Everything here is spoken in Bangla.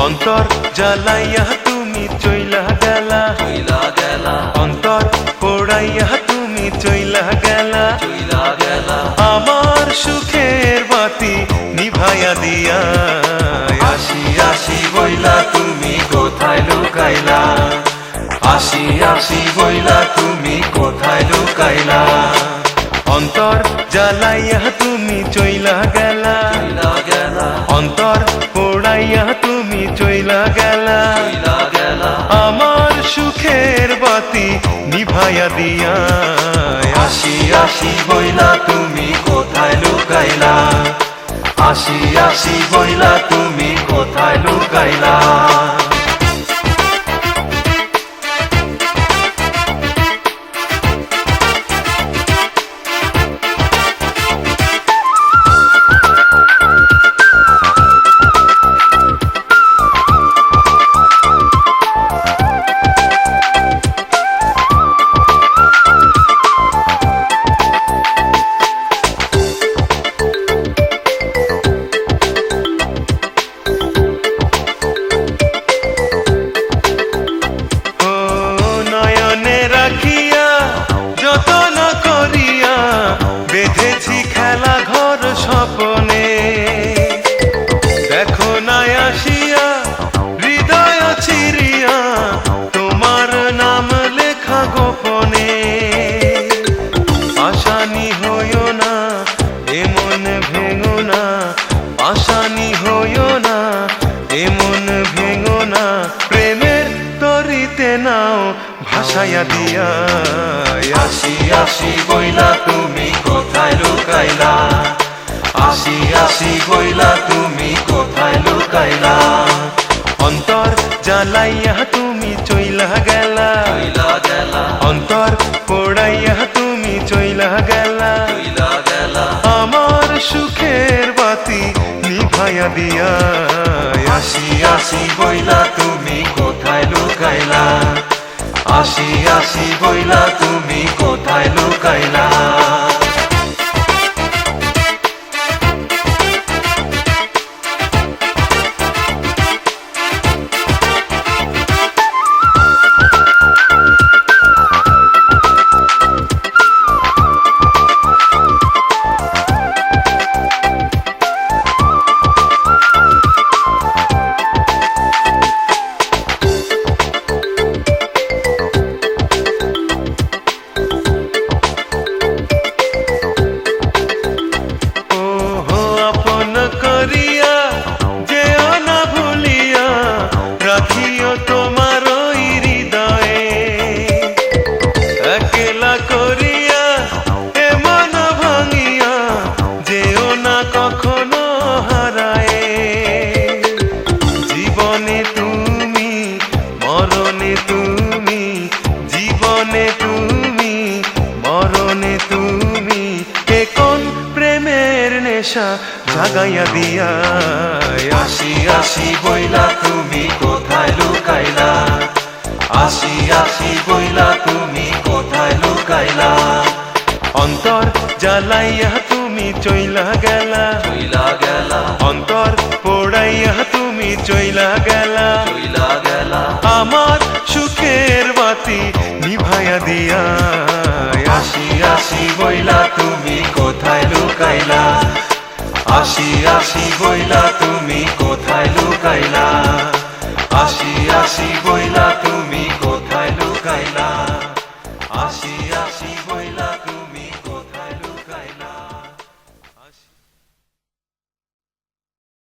অন্তর জ্বালাইয়া তুমি চইলা গেলা, অন্তর পোড়াইয়া তুমি চইলা গেলা, আমার সুখের বাতি নিভাইয়া দিয়া। আসি আসি বইলা তুমি কোথায় লুকাইলা, আসি আসি বইলা তুমি কোথায় লুকাইলা। অন্তর জ্বালাইয়া তুমি চইলা গেলা, অন্তর পোড়াইয়া তুমি চইলা গেলা, আমার সুখের বাতি নিভাইয়া দিয়া। আসি আসি বইলা তুমি কোথায় লুকাইলা, আসি আসি বইলা তুমি কোথায় লুকাইলা। বেঁধেছি খেলা ঘর স্বপনে, দেখো না আসিয়া হৃদয় চিরিয়া তোমার নাম লেখা গোপনে। পাশানি হইও না এমন ভেঙো না, পাশানি হইও না এমন ভেঙো না, প্রেমের তরিতে নাও ভাসাইয়া দিয়া। আসি আসি বইলা তুমি কোথায় লুকাইলা, আসি আসি বইলা তুমি কোথায় লুকাইলা। অন্তর জ্বালাইয়া তুমি চইলা গেলা, অন্তর পোড়াইয়া তুমি চইলা গেলা, আমার সুখের বাতি নিভাইয়া দিয়া। আসি আসি বইলা তুমি কোথায় লুকাইলা, আসি আসি বইলা তুমি কোথায় লুকাইলা। রাখিও তোমার ওই হৃদয়ে, একলা করিয়া এমন ভাঙিয়া যেও না কখনো হারায়ে। জীবনে তুমি মরণে তুমি, জীবনে তুমি মরণে তুমি, এ কোন প্রেমের নেশা জাগাইয়া দিয়া। আসি আসি বইলা তুমি কোথায় লুকাইলা, আসি আসি বইলা তুমি কোথায় লুকাইলা। অন্তর জ্বালাইয়া তুমি চইলা গেলা, অন্তর পোড়াইয়া তুমি চইলা গেলা, আমার সুখের বাতি নিভাইয়া দিয়া। আসি আসি বইলা তুমি কোথায় লুকাইলা, আসি আসি বইলা তুমি কোথায় লুকাইলা, আসি আসি বইলা তুমি কোথায় লুকাইলা, আসি